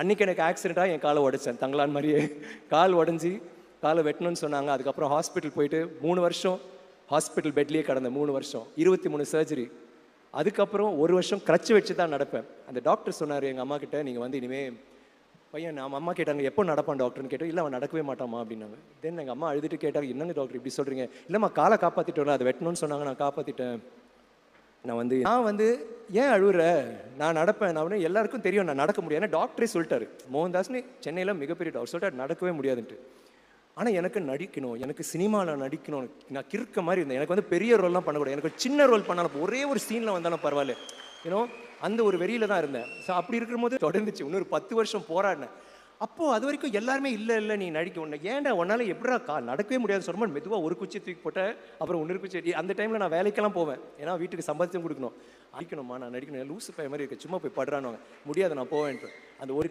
அன்றைக்கி எனக்கு ஆக்சிடெண்ட்டாக என் காலை உடைச்சேன், தங்கலான் மாதிரியே. கால் உடஞ்சி காலை வெட்டணும்னு சொன்னாங்க. அதுக்கப்புறம் ஹாஸ்பிட்டல் போயிட்டு 3 வருஷம் ஹாஸ்பிட்டல் பெட்லேயே கடந்த 3 வருஷம் 23 சர்ஜரி. அதுக்கப்புறம் 1 வருஷம் க்ரட்ச் வச்சு தான் நடப்பேன். அந்த டாக்டர் சொன்னார் எங்கள் அம்மா கிட்ட, நீங்கள் வந்து இனிமேல் பையன், நம்ம அம்மா கேட்டாங்க எப்போ நடப்பான் டாக்டர்னு கேட்டோம். இல்லை அவன் நடக்கவே மாட்டாமா அப்படின்னாங்க. தென் எங்கள் அம்மா அழுதுட்டு கேட்டாங்க, என்னங்க டாக்டர் இப்படி சொல்கிறீங்க? இல்லைம்மா காலை காப்பாற்றிட்டோம்ல, அதை வெட்டணும்னு சொன்னாங்க, நான் காப்பாற்றிட்டேன். நான் வந்து ஏன் அழுகுற, நான் நடப்பேன். நான் வந்து எல்லாருக்கும் தெரியும் நான் நடக்க முடியாது. ஏன்னா டாக்டரே சொல்லிட்டாரு, மோகன்தாஸ்னு சென்னையில் மிகப்பெரிய டாக்டர் சொல்லிட்டாரு நடக்கவே முடியாதுன்ட்டு. ஆனால் எனக்கு நடிக்கணும், எனக்கு சினிமாவில் நடிக்கணும். நான் கிறுக்க மாதிரி இருந்தேன். எனக்கு வந்து பெரிய ரோல்லாம் பண்ணக்கூடாது, எனக்கு சின்ன ரோல் பண்ணாலும் ஒரே ஒரு சீனில் வந்தாலும் பரவாயில்ல, ஏன்னோ அந்த ஒரு வெறியில் தான் இருந்தேன். ஸோ அப்படி இருக்கும்போது தொடர்ந்துச்சு, இன்னொரு 10 வருஷம் போராடினேன். அப்போது அது வரைக்கும் எல்லாருமே இல்லை நீ நடிக்க, ஒன்று ஏன்டா உன்னால் எப்படா நடக்கவே முடியாது சொல்லும்போது மெதுவாக ஒரு குச்சி தூக்கி போட்டேன். அப்புறம் இன்னொரு குச்சி. அந்த டைமில் நான் வேலைக்கெல்லாம் போவேன், ஏன்னா வீட்டுக்கு சம்பாதிச்சும் கொடுக்கணும். அடிக்கணுமா, நான் நடிக்கணும், லூசு பையன் மாதிரி இருக்க, சும்மா போய் படுறானுவாங்க, முடியாது நான் போவேன்ட்டு. அந்த ஒரு